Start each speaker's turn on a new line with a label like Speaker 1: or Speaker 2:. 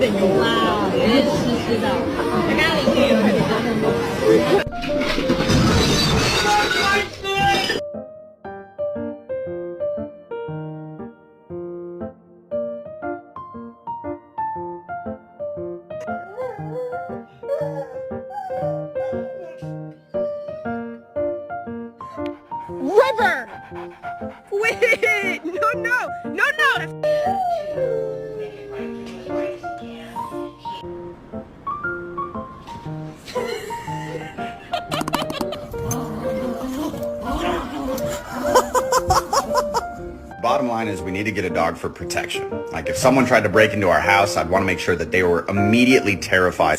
Speaker 1: 点油辣，有点湿湿的。我刚刚淋浴有很多。Rubber! Wait! No!
Speaker 2: Bottom line is we need to get a dog for protection. Like if someone tried to break into our house, I'd want to make sure that they were immediately terrified.